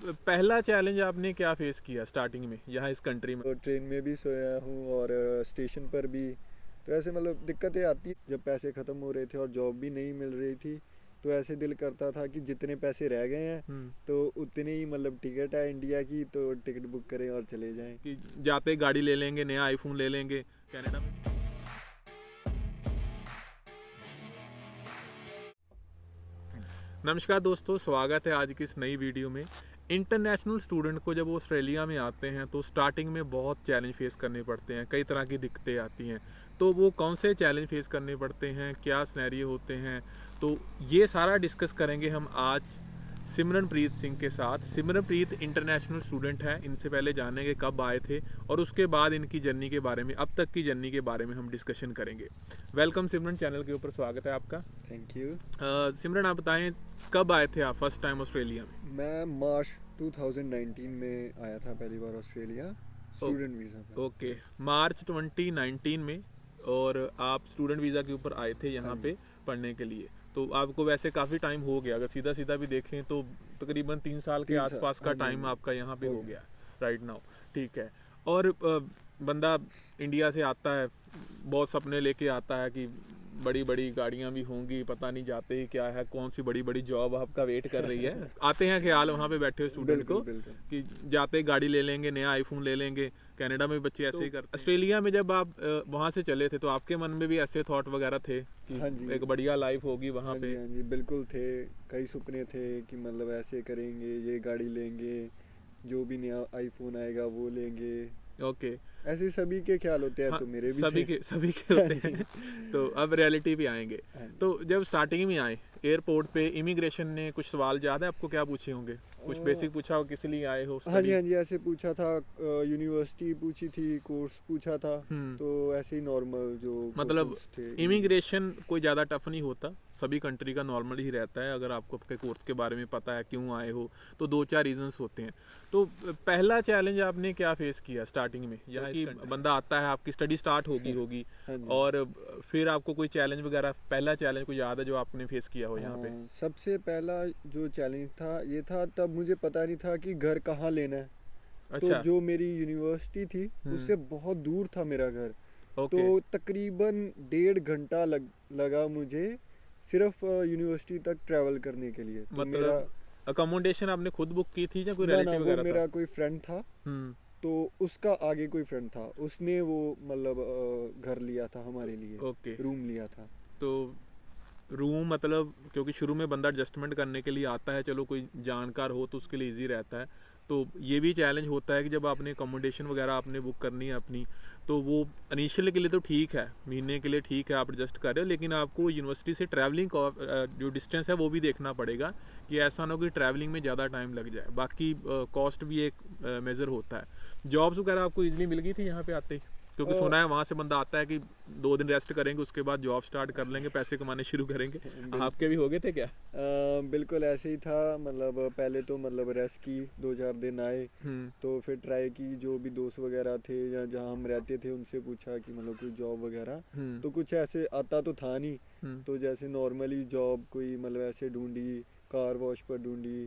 पहला चैलेंज आपने क्या फेस किया स्टार्टिंग में यहाँ इस कंट्री में? तो ट्रेन में भी सोया हूँ और स्टेशन पर भी। तो ऐसे मतलब दिक्कतें आती जब पैसे ख़त्म हो रहे थे और जॉब भी नहीं मिल रही थी। तो ऐसे दिल करता था कि जितने पैसे रह गए हैं तो उतने ही मतलब टिकट है इंडिया की, तो टिकट बुक करें और चले जाएं। कि जाते गाड़ी ले लेंगे, नया आईफोन ले लेंगे कनाडा में। नमस्कार दोस्तों, स्वागत है आज की इस नई वीडियो में। इंटरनेशनल स्टूडेंट को जब वो ऑस्ट्रेलिया में आते हैं तो स्टार्टिंग में बहुत चैलेंज फेस करने पड़ते हैं, कई तरह की दिक्कतें आती हैं। तो वो कौन से चैलेंज फेस करने पड़ते हैं, क्या सिनेरियो होते हैं, तो ये सारा डिस्कस करेंगे हम आज सिमरनप्रीत सिंह के साथ। सिमरनप्रीत इंटरनेशनल स्टूडेंट है, इनसे पहले जानेंगे कब आए थे और उसके बाद इनकी जर्नी के बारे में, अब तक की जर्नी के बारे में हम डिस्कशन करेंगे। वेलकम सिमरन, चैनल के ऊपर स्वागत है आपका। Thank you. सिमरन, आप बताएं कब आए थे आप फर्स्ट टाइम ऑस्ट्रेलिया में? मैं मार्च 2019 में आया था पहली बार ऑस्ट्रेलिया स्टूडेंट वीज़ा पर। ओके, मार्च 2019 में। और आप स्टूडेंट वीज़ा के ऊपर आए थे यहाँ पे पढ़ने के लिए। तो आपको वैसे काफ़ी टाइम हो गया, अगर सीधा सीधा भी देखें तो तकरीबन 3 साल के आसपास का टाइम आपका यहाँ पे हो गया राइट नाउ। ठीक है। और बंदा इंडिया से आता है, बहुत सपने लेके आता है कि बड़ी बड़ी गाड़ियाँ भी होंगी, पता नहीं जाते ही क्या है, कौन सी बड़ी बड़ी जॉब आपका वेट कर रही है। आते हैं ख्याल वहाँ पे बैठे हुए स्टूडेंट को कि जाते जाते गाड़ी ले लेंगे, नया आईफोन ले लेंगे। कनाडा में बच्चे ऐसे ही करते हैं। ऑस्ट्रेलिया में जब आप वहाँ से चले थे तो आपके मन में भी ऐसे थॉट वगैरह थे कि हाँ जी, एक बढ़िया लाइफ होगी वहाँ पे? हाँ जी, बिल्कुल थे। कई सपने थे कि मतलब ऐसे करेंगे, ये गाड़ी लेंगे, जो भी नया आईफोन आएगा वो लेंगे। ओके। ऐसे सभी के ख्याल होते हैं, हाँ, तो मेरे भी सभी थे। के सभी के होते हैं। तो अब रियलिटी पे आएंगे। तो जब स्टार्टिंग में आए एयरपोर्ट पे, इमिग्रेशन ने कुछ सवाल याद है आपको, क्या पूछे होंगे? कुछ बेसिक पूछा हो, किस लिए आए हो, हाँ जी, स्टडी? हाँ जी, ऐसे पूछा था। यूनिवर्सिटी पूछी थी, कोर्स पूछा था। तो ऐसे ही नॉर्मल जो मतलब क्वेश्चंस थे। इमिग्रेशन कोई ज़्यादा टफ नहीं होता, सभी कंट्री का नॉर्मल ही रहता है। अगर आपको आपके कोर्स के बारे में पता है, क्यों आए हो, तो 2-4 रीजंस होते हैं। तो पहला चैलेंज आपने क्या फेस किया स्टार्टिंग में? यहाँ की बंदा आता है, आपकी स्टडी स्टार्ट होगी हाँ जी। और फिर आपको कोई चैलेंज वगैरह, पहला चैलेंज कोई याद है जो आपने फेस किया हो यहाँ पे? सबसे पहला जो चैलेंज था ये था, तब मुझे पता नहीं था कि घर कहाँ लेना है। तो अच्छा। जो मेरी यूनिवर्सिटी थी उससे बहुत दूर था मेरा घर। तो ओके। तकरीबन 1.5 घंटा लगा मुझे सिर्फ यूनिवर्सिटी तक ट्रैवल करने के लिए। तो मेरा मतलब अकोमोडेशन आपने खुद बुक की थी या कोई ना ना, रिलेटिव वो वगैरह था? मेरा कोई फ्रेंड था। तो उसका आगे कोई फ्रेंड था, उसने वो मतलब घर लिया था हमारे लिए। ओके। रूम लिया था। तो रूम मतलब, क्योंकि शुरू में बंदा एडजस्टमेंट करने के लिए आता है, चलो कोई जानकार हो तो उसके लिए इजी रहता है। तो ये भी चैलेंज होता है कि जब आपने अकोमोडेशन वगैरह आपने बुक करनी है अपनी, तो वो इनिशियल के लिए तो ठीक है, महीने के लिए ठीक है, आप एडजस्ट कर रहे हो, लेकिन आपको यूनिवर्सिटी से ट्रैवलिंग जो डिस्टेंस है वो भी देखना पड़ेगा कि ऐसा ना हो कि ट्रैवलिंग में ज़्यादा टाइम लग जाए। बाकी कॉस्ट भी एक मेज़र होता है। जॉब्स वगैरह आपको ईजिली मिल गई थी यहाँ पे आते ही? क्योंकि सुना है वहाँ से बंदा आता है कि 2 दिन रेस्ट करेंगे, उसके बाद जॉब स्टार्ट कर लेंगे, पैसे कमाने शुरू करेंगे। आपके भी हो गए थे क्या? बिल्कुल ऐसे ही था। मतलब पहले तो मतलब रेस्ट की, 2-4 दिन आए। तो फिर ट्राई की, जो भी दोस्त वगैरह थे या जहाँ हम रहते थे उनसे पूछा कि मतलब कोई जॉब वगैरह। तो कुछ ऐसे आता तो था नहीं। तो जैसे नॉर्मली जॉब कोई मतलब ऐसे ढूंढी, कार वॉश पर ढूंढी,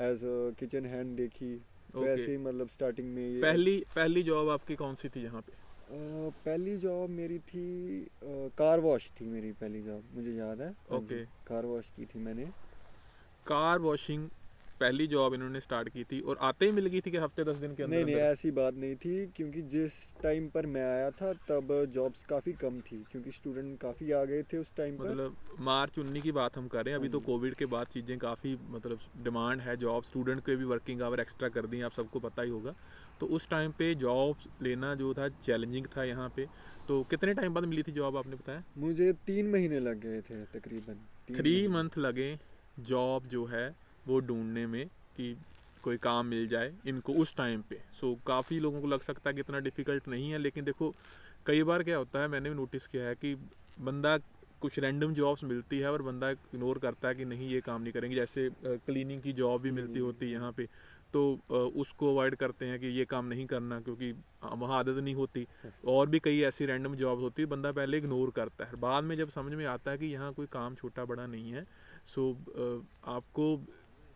एज किचन हैंड देखी। तो ऐसे ही मतलब स्टार्टिंग में ये पहली जॉब आपकी कौन सी थी यहाँ पे? पहली जॉब मेरी थी, कार वॉश थी मेरी पहली जॉब, मुझे याद है। ओके। कार वॉश की थी मैंने। कार वॉशिंग पहली जॉब इन्होंने स्टार्ट की थी और आते ही मिल गई थी कि हफ्ते 10 दिन के अंदर नहीं नहीं, अंदर? ऐसी बात नहीं थी, क्योंकि जिस टाइम पर मैं आया था तब जॉब्स काफ़ी कम थी, क्योंकि स्टूडेंट काफ़ी आ गए थे उस टाइम पर। मतलब मार्च 19 की बात हम कर रहे हैं, अभी तो कोविड के बाद चीज़ें काफ़ी मतलब डिमांड है, जॉब स्टूडेंट के भी वर्किंग आवर एक्स्ट्रा कर दी, आप सबको पता ही होगा। तो उस टाइम पे जॉब लेना जो था चैलेंजिंग था यहाँ पे। तो कितने टाइम बाद मिली थी जॉब आपने बताया? मुझे 3 महीने लग गए थे तकरीबन। 3 मंथ लगे जॉब जो है वो ढूंढने में कि कोई काम मिल जाए इनको उस टाइम पे। सो काफ़ी लोगों को लग सकता है कि इतना डिफ़िकल्ट नहीं है, लेकिन देखो कई बार क्या होता है, मैंने भी नोटिस किया है कि बंदा, कुछ रैंडम जॉब्स मिलती है और बंदा इग्नोर करता है कि नहीं ये काम नहीं करेंगे। जैसे क्लीनिंग की जॉब भी मिलती होती है यहाँ पे, तो उसको अवॉइड करते हैं कि ये काम नहीं करना, क्योंकि वहाँ आदत नहीं होती। और भी कई ऐसी रैंडम जॉब होती है, बंदा पहले इग्नोर करता है, बाद में जब समझ में आता है कि यहाँ कोई काम छोटा बड़ा नहीं है। सो आपको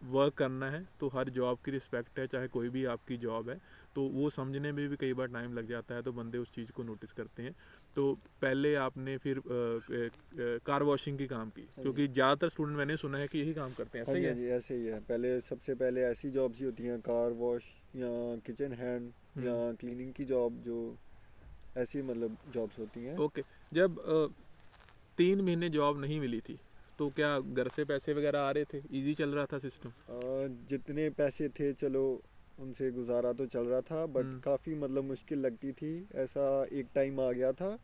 वर्क करना है तो हर जॉब की रिस्पेक्ट है, चाहे कोई भी आपकी जॉब है, तो वो समझने में भी कई बार टाइम लग जाता है, तो बंदे उस चीज़ को नोटिस करते हैं। तो पहले आपने फिर कार वॉशिंग की काम की, क्योंकि ज़्यादातर स्टूडेंट मैंने सुना है कि यही काम करते हैं, हाँ ऐसा ही जी, है? हाँ जी, ऐसे ही है। पहले सबसे पहले ऐसी जॉब्स ही होती हैं, कार वॉश या किचन हैंड या क्लीनिंग की जॉब, जो ऐसी मतलब जॉब्स होती हैं। ओके। जब 3 महीने जॉब नहीं मिली थी, तो क्या घर से पैसे वगैरह आ रहे थे, इजी चल रहा था सिस्टम? जितने पैसे थे चलो उनसे गुजारा तो चल रहा था, बट काफ़ी मतलब मुश्किल लगती थी। ऐसा एक टाइम आ गया था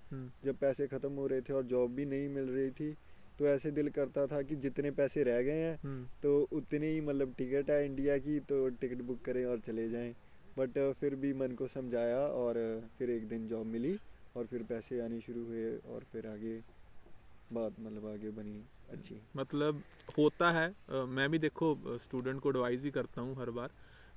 जब पैसे ख़त्म हो रहे थे और जॉब भी नहीं मिल रही थी, तो ऐसे दिल करता था कि जितने पैसे रह गए हैं तो उतने ही मतलब टिकट है इंडिया की, तो टिकट बुक करें और चले जाएं। बट फिर भी मन को समझाया और फिर एक दिन जॉब मिली और फिर पैसे आने शुरू हुए और फिर आगे बात मतलब आगे बनी अच्छी। मतलब होता है, मैं भी देखो स्टूडेंट को एडवाइस ही करता हूँ हर बार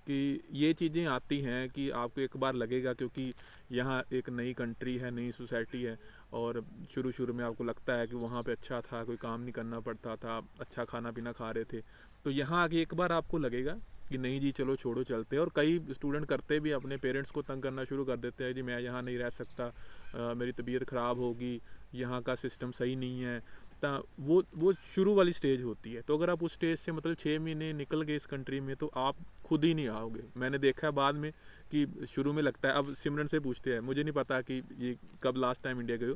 कि ये चीज़ें आती हैं कि आपको एक बार लगेगा, क्योंकि यहाँ एक नई कंट्री है, नई सोसाइटी है, और शुरू शुरू में आपको लगता है कि वहाँ पे अच्छा था, कोई काम नहीं करना पड़ता था, अच्छा खाना पीना खा रहे थे, तो यहाँ आके एक बार आपको लगेगा कि नहीं जी चलो छोड़ो चलते हैं। और कई स्टूडेंट करते भी अपने पेरेंट्स को तंग करना शुरू कर देते हैं, जी मैं यहाँ नहीं रह सकता, मेरी तबीयत ख़राब होगी, यहाँ का सिस्टम सही नहीं है। वो शुरू वाली स्टेज होती है। तो अगर आप उस स्टेज से मतलब 6 महीने निकल गए इस कंट्री में, तो आप खुद ही नहीं आओगे। मैंने देखा है बाद में कि शुरू में लगता है, अब सिमरन से पूछते हैं, मुझे नहीं पता कि ये कब लास्ट टाइम इंडिया गए हो,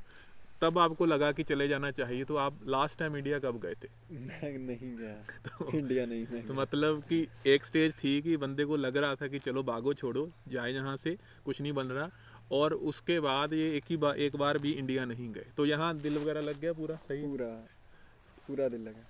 तब आपको लगा कि चले जाना चाहिए, तो आप लास्ट टाइम इंडिया कब गए थे? मैं नहीं गया तो इंडिया नहीं मैं तो गया। मतलब कि एक स्टेज थी कि बंदे को लग रहा था कि चलो भागो छोड़ो जाए यहाँ से, कुछ नहीं बन रहा, और उसके बाद ये एक बार भी इंडिया नहीं गए, तो यहाँ दिल वगैरह लग गया पूरा सही? पूरा पूरा दिल लगा।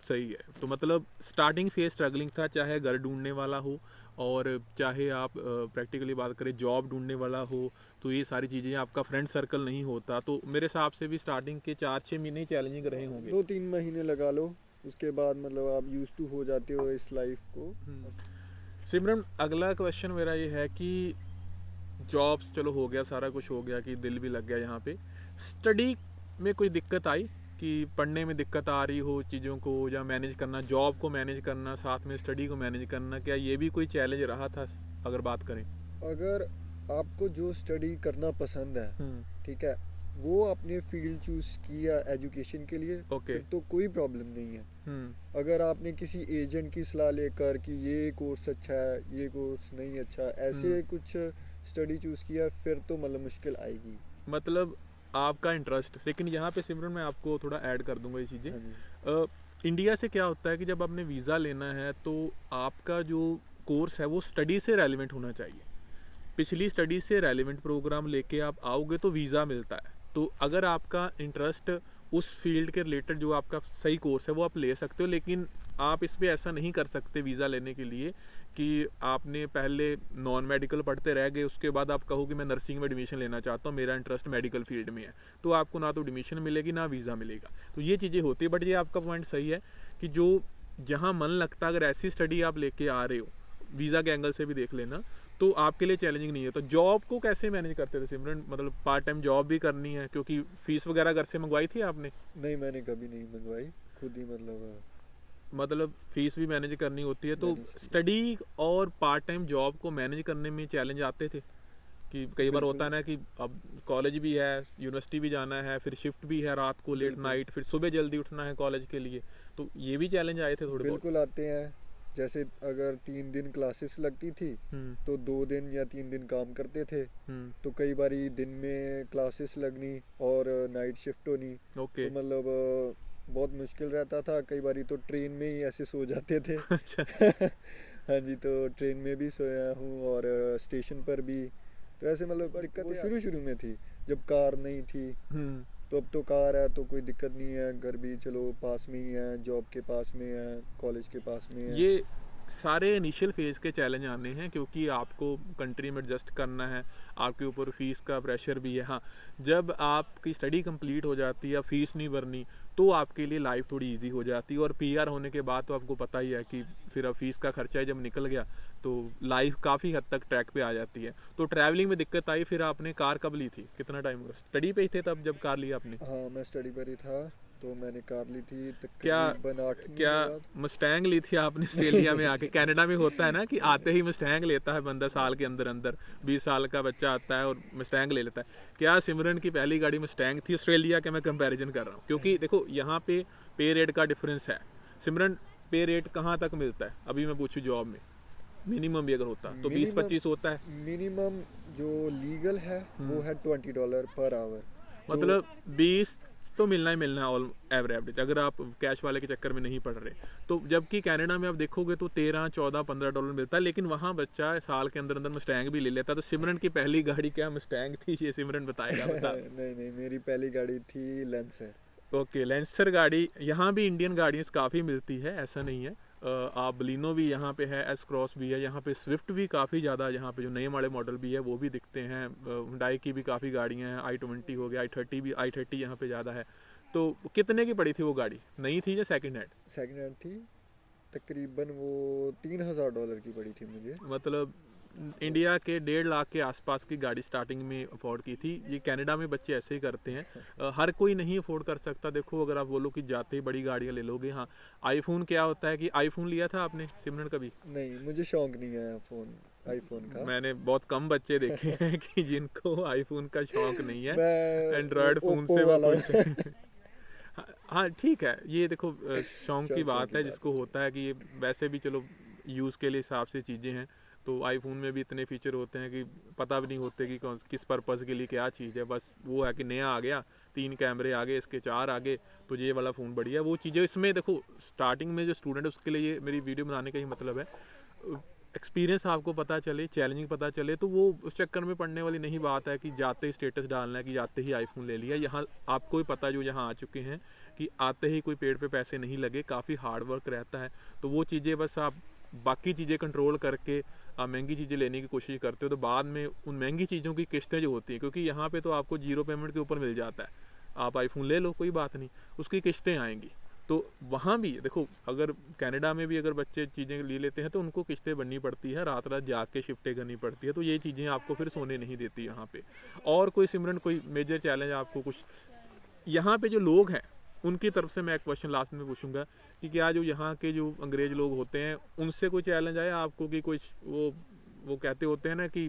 सही है। तो मतलब स्टार्टिंग फेज स्ट्रगलिंग था, चाहे घर ढूंढने वाला हो और चाहे आप प्रैक्टिकली बात करें जॉब ढूंढने वाला हो, तो ये सारी चीज़ें, आपका फ्रेंड सर्कल नहीं होता, तो मेरे हिसाब से भी स्टार्टिंग के 4-6 महीने ही चैलेंजिंग रहे होंगे। 2-3 महीने लगा लो, उसके बाद मतलब आप यूज टू हो जाते हो इस लाइफ को। सिमरन, अगला क्वेश्चन मेरा ये है कि जॉब्स चलो हो गया, सारा कुछ हो गया कि दिल भी लग गया यहाँ पे, स्टडी में कोई दिक्कत आई कि पढ़ने में दिक्कत आ रही हो चीज़ों को, या मैनेज करना, जॉब को मैनेज करना, साथ में स्टडी को मैनेज करना, क्या ये भी कोई चैलेंज रहा था अगर बात करें? अगर आपको जो स्टडी करना पसंद है, ठीक है, वो अपने फील्ड चूज किया एजुकेशन के लिए, फिर तो कोई प्रॉब्लम नहीं है। अगर आपने किसी एजेंट की सलाह लेकर कि ये कोर्स अच्छा है, ये कोर्स नहीं अच्छा, ऐसे कुछ स्टडी चूज किया, फिर तो मतलब मुश्किल आएगी। मतलब आपका इंटरेस्ट, लेकिन यहाँ पे सिमरन मैं आपको थोड़ा ऐड कर दूंगा ये चीज़ें। इंडिया से क्या होता है कि जब आपने वीज़ा लेना है तो आपका जो कोर्स है वो स्टडी से रेलिवेंट होना चाहिए। पिछली स्टडी से रेलिवेंट प्रोग्राम लेके आप आओगे तो वीज़ा मिलता है। तो अगर आपका इंटरेस्ट उस फील्ड के रिलेटेड जो आपका सही कोर्स है वो आप ले सकते हो, लेकिन आप इस पर ऐसा नहीं कर सकते वीज़ा लेने के लिए कि आपने पहले नॉन मेडिकल पढ़ते रह गए, उसके बाद आप कहो कि मैं नर्सिंग में एडमिशन लेना चाहता हूँ, मेरा इंटरेस्ट मेडिकल फील्ड में है, तो आपको ना तो एडमिशन मिलेगी ना वीज़ा मिलेगा। तो ये चीज़ें होती है। बट ये आपका पॉइंट सही है कि जो जहाँ मन लगता है, अगर ऐसी स्टडी आप लेके आ रहे हो, वीज़ा के एंगल से भी देख लेना, तो आपके लिए चैलेंजिंग नहीं है। तो जॉब को कैसे मैनेज करते थे सिमरन? मतलब पार्ट टाइम जॉब भी करनी है, क्योंकि फीस वगैरह घर से मंगवाई थी आपने? नहीं, मैंने कभी नहीं मंगवाई, खुद ही मतलब फीस भी मैनेज करनी होती है। तो स्टडी और पार्ट टाइम जॉब को मैनेज करने में चैलेंज आते थे कि कई बार होता है ना कि अब कॉलेज भी है, यूनिवर्सिटी भी जाना है, फिर शिफ्ट भी है रात को लेट नाइट, फिर सुबह जल्दी उठना है कॉलेज के लिए, तो ये भी चैलेंज आए थे थोड़े बहुत? बिल्कुल आते हैं। जैसे अगर 3 दिन क्लासेस लगती थी तो 2 दिन या 3 दिन काम करते थे। तो कई बारी दिन में क्लासेस लगनी और नाइट शिफ्ट होनी। तो मतलब बहुत मुश्किल रहता था। कई बारी तो ट्रेन में ही ऐसे सो जाते थे। हाँ जी, तो ट्रेन में भी सोया हूँ और स्टेशन पर भी। तो ऐसे मतलब दिक्कत शुरू में थी जब कार नहीं थी। तो अब तो कार है तो कोई दिक्कत नहीं है, घर भी चलो पास में ही है, जॉब के पास में है, कॉलेज के पास में है। ये सारे इनिशियल फेज के चैलेंज आने हैं, क्योंकि आपको कंट्री में एडजस्ट करना है, आपके ऊपर फीस का प्रेशर भी है। हाँ, जब आपकी स्टडी कंप्लीट हो जाती है, फीस नहीं भरनी, तो आपके लिए लाइफ थोड़ी इजी हो जाती है। और पीआर होने के बाद तो आपको पता ही है कि फिर अब फीस का खर्चा जब निकल गया तो लाइफ काफ़ी हद तक ट्रैक पे आ जाती है। तो ट्रैवलिंग में दिक्कत आई, फिर आपने कार कब ली थी, कितना टाइम हुआ? स्टडी पे ही थे तब जब कार लिया आपने? हाँ, मैं स्टडी पर ही था। तो मैंने कार ली थी क्या तकरीबन 8 महीने क्या बाद। मस्टैंग ली थी आपने ऑस्ट्रेलिया में आके? कनाडा में होता है ना कि आते ही मस्टैंग लेता है बंदा, साल के अंदर अंदर 20 साल का बच्चा आता है और मस्टैंग ले लेता है। क्या सिमरन की पहली गाड़ी मस्टैंग थी? ऑस्ट्रेलिया के मैं कंपैरिजन कर रहा हूँ, क्योंकि देखो यहाँ पे रेट का डिफरेंस है। सिमरन, पे रेट कहाँ तक मिलता है अभी मैं पूछूँ जॉब में? मिनिमम भी अगर होता तो मिनिमम 20-25 होता है। मिनिमम जो लीगल है वो है $20 पर आवर। जो मतलब 20 तो मिलना ही मिलना है ऑल एवरेज, अगर आप कैश वाले के चक्कर में नहीं पड़ रहे तो। जबकि कनाडा में आप देखोगे तो 13, 14, $15 मिलता है, लेकिन वहाँ बच्चा साल के अंदर अंदर मस्टैंग भी ले लेता है। तो सिमरन की पहली गाड़ी क्या मस्टैंग थी? ये सिमरन बताएगा, बता। नहीं नहीं, मेरी पहली गाड़ी थी लेंसर। ओके, लेंसर गाड़ी। यहाँ भी इंडियन गाड़ियाँ काफ़ी मिलती है, ऐसा नहीं है। आप बलिनो भी यहाँ पे है, एस क्रॉस भी है यहाँ पे, स्विफ्ट भी काफ़ी ज़्यादा यहाँ पे जो नए वाले मॉडल भी है वो भी दिखते हैं। हुंडई की भी काफ़ी गाड़ियाँ हैं, i20 हो गया, i30 भी, i30 यहाँ पे ज़्यादा है। तो कितने की पड़ी थी वो गाड़ी? नई थी या सेकंड हैंड? सेकंड हैंड थी, तकरीबन वो $3000 की पड़ी थी मुझे। मतलब इंडिया के 1.5 लाख के आसपास की गाड़ी स्टार्टिंग में अफोर्ड की थी। ये कनाडा में बच्चे ऐसे ही करते हैं। हर कोई नहीं अफोर्ड कर सकता। देखो अगर आप बोलो कि जाते ही बड़ी गाड़ियाँ ले लोगे, हाँ। आईफोन क्या होता है कि आईफोन लिया था आपने सिमरन कभी? नहीं, मुझे शौक नहीं है आईफोन का। मैंने बहुत कम बच्चे देखे हैं कि जिनको आईफोन का शौक नहीं है, मैं एंड्रॉयड फ़ोन ओप्पो से वो वाला खुश। हाँ ठीक है, ये देखो शौक की बात है, बात जिसको होता है कि ये वैसे भी चलो यूज़ के लिए हिसाब से चीज़ें हैं। तो आईफोन में भी इतने फीचर होते हैं कि पता भी नहीं होते कि कौन किस पर्पज़ के लिए क्या चीज़ है। बस वो है कि नया आ गया, 3 कैमरे आ गए, इसके 4 आ गए, तो ये वाला फ़ोन बढ़िया। वो चीज़ें इसमें देखो, स्टार्टिंग में जो स्टूडेंट है उसके लिए ये मेरी वीडियो बनाने का ही मतलब है। एक्सपीरियंस आपको पता चले, चैलेंजिंग पता चले, तो वो उस चक्कर में पड़ने वाली नहीं बात है कि जाते ही स्टेटस डालना है कि जाते ही आईफोन ले लिया। यहाँ आपको ही पता, जो यहाँ आ चुके हैं, कि आते ही कोई पेड़ पे पैसे नहीं लगे, काफ़ी हार्ड वर्क रहता है। तो वो चीज़ें बस आप बाकी चीज़ें कंट्रोल करके आप महंगी चीज़ें लेने की कोशिश करते हो, तो बाद में उन महंगी चीज़ों की किस्तें जो होती हैं, क्योंकि यहाँ पे तो आपको 0 पेमेंट के ऊपर मिल जाता है। आप आईफोन ले लो, कोई बात नहीं, उसकी किस्तें आएंगी। तो वहाँ भी देखो, अगर कनाडा में भी अगर बच्चे चीज़ें ले लेते हैं तो उनको किस्तें बननी पड़ती है, रात रात जाग के शिफ्टें करनी पड़ती है। तो ये चीज़ें आपको फिर सोने नहीं देती यहाँ पे। और कोई सिमरन कोई मेजर चैलेंज आपको कुछ यहाँ पे जो लोग हैं उनकी तरफ से मैं एक क्वेश्चन लास्ट में पूछूंगा कि क्या जो यहाँ के जो अंग्रेज लोग होते हैं उनसे कोई चैलेंज आया आपको कि कुछ वो कहते होते हैं ना कि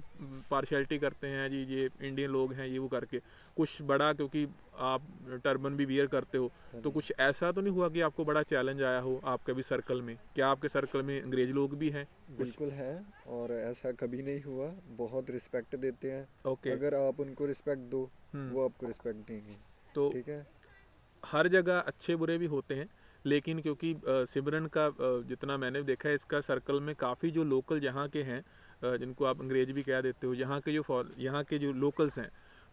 पार्शियलिटी करते हैं जी, ये इंडियन लोग हैं, ये वो करके कुछ बड़ा, क्योंकि आप टर्बन भी वियर करते हो, तो कुछ ऐसा तो नहीं हुआ कि आपको बड़ा चैलेंज आया हो आपके भी सर्कल में? क्या आपके सर्कल में अंग्रेज लोग भी हैं? बिल्कुल है, और ऐसा कभी नहीं हुआ। बहुत रिस्पेक्ट देते हैं। ओके। अगर आप उनको रिस्पेक्ट दो वो आपको रिस्पेक्ट देंगे। तो ठीक है। हर जगह अच्छे बुरे भी होते हैं, लेकिन क्योंकि सिमरन का जितना मैंने देखा है, इसका सर्कल में काफ़ी जो लोकल यहाँ के हैं, जिनको आप अंग्रेज भी कह देते हो, यहाँ के जो लोकल्स हैं,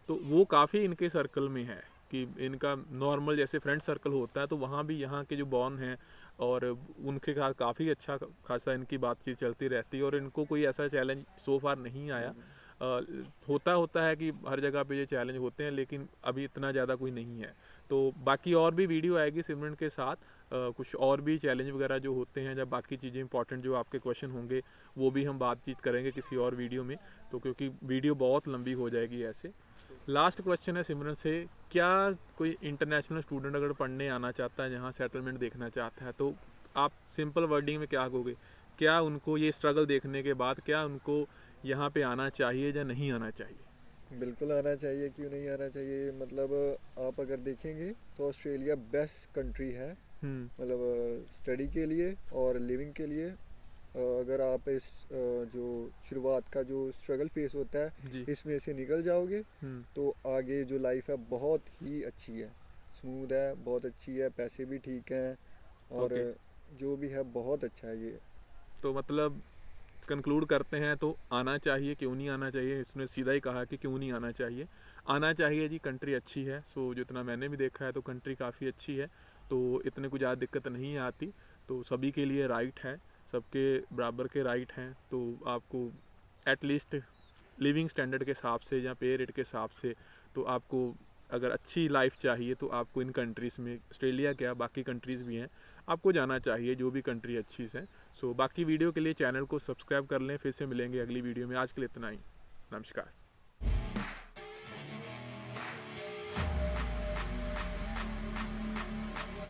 तो वो काफ़ी इनके सर्कल में है कि इनका नॉर्मल जैसे फ्रेंड सर्कल होता है, तो वहाँ भी यहाँ के जो बॉर्न हैं और उनके साथ काफ़ी अच्छा खासा इनकी बातचीत चलती रहती है, और इनको कोई ऐसा चैलेंज सो फार नहीं आया। होता है कि हर जगह पे ये चैलेंज होते हैं, लेकिन अभी इतना ज़्यादा कोई नहीं है। तो बाकी और भी वीडियो आएगी सिमरन के साथ, कुछ और भी चैलेंज वगैरह जो होते हैं, जब बाकी चीज़ें इंपॉर्टेंट जो आपके क्वेश्चन होंगे वो भी हम बातचीत करेंगे किसी और वीडियो में, तो क्योंकि वीडियो बहुत लंबी हो जाएगी ऐसे। लास्ट क्वेश्चन है सिमरन से, क्या कोई इंटरनेशनल स्टूडेंट अगर पढ़ने आना चाहता है, यहाँ सेटलमेंट देखना चाहता है, तो आप सिंपल वर्डिंग में क्या कहोगे? क्या उनको ये स्ट्रगल देखने के बाद क्या उनको यहाँ पे आना चाहिए या नहीं आना चाहिए? बिल्कुल आना चाहिए, क्यों नहीं आना चाहिए। मतलब आप अगर देखेंगे तो ऑस्ट्रेलिया बेस्ट कंट्री है, मतलब स्टडी के लिए और लिविंग के लिए। अगर आप इस जो शुरुआत का जो स्ट्रगल फेस होता है इसमें से निकल जाओगे तो आगे जो लाइफ है बहुत ही अच्छी है, स्मूथ है, बहुत अच्छी है, पैसे भी ठीक हैं, और जो भी है बहुत अच्छा है ये। तो मतलब कंक्लूड करते हैं तो आना चाहिए, क्यों नहीं आना चाहिए? इसने सीधा ही कहा कि क्यों नहीं आना चाहिए। आना चाहिए जी, कंट्री अच्छी है। सो जितना मैंने भी देखा है तो कंट्री काफ़ी अच्छी है, तो इतने कुछ ज़्यादा दिक्कत नहीं आती। तो सभी के लिए राइट है, सबके बराबर के राइट हैं। तो आपको एटलीस्ट लिविंग स्टैंडर्ड के हिसाब से या पे रेट के हिसाब से, तो आपको अगर अच्छी लाइफ चाहिए तो आपको इन कंट्रीज़ में, ऑस्ट्रेलिया क्या बाकी कंट्रीज़ भी हैं, आपको जाना चाहिए, जो भी कंट्री अच्छी है। सो बाकी वीडियो के लिए चैनल को सब्सक्राइब कर लें। फिर से मिलेंगे अगली वीडियो में। आज के लिए इतना ही। नमस्कार।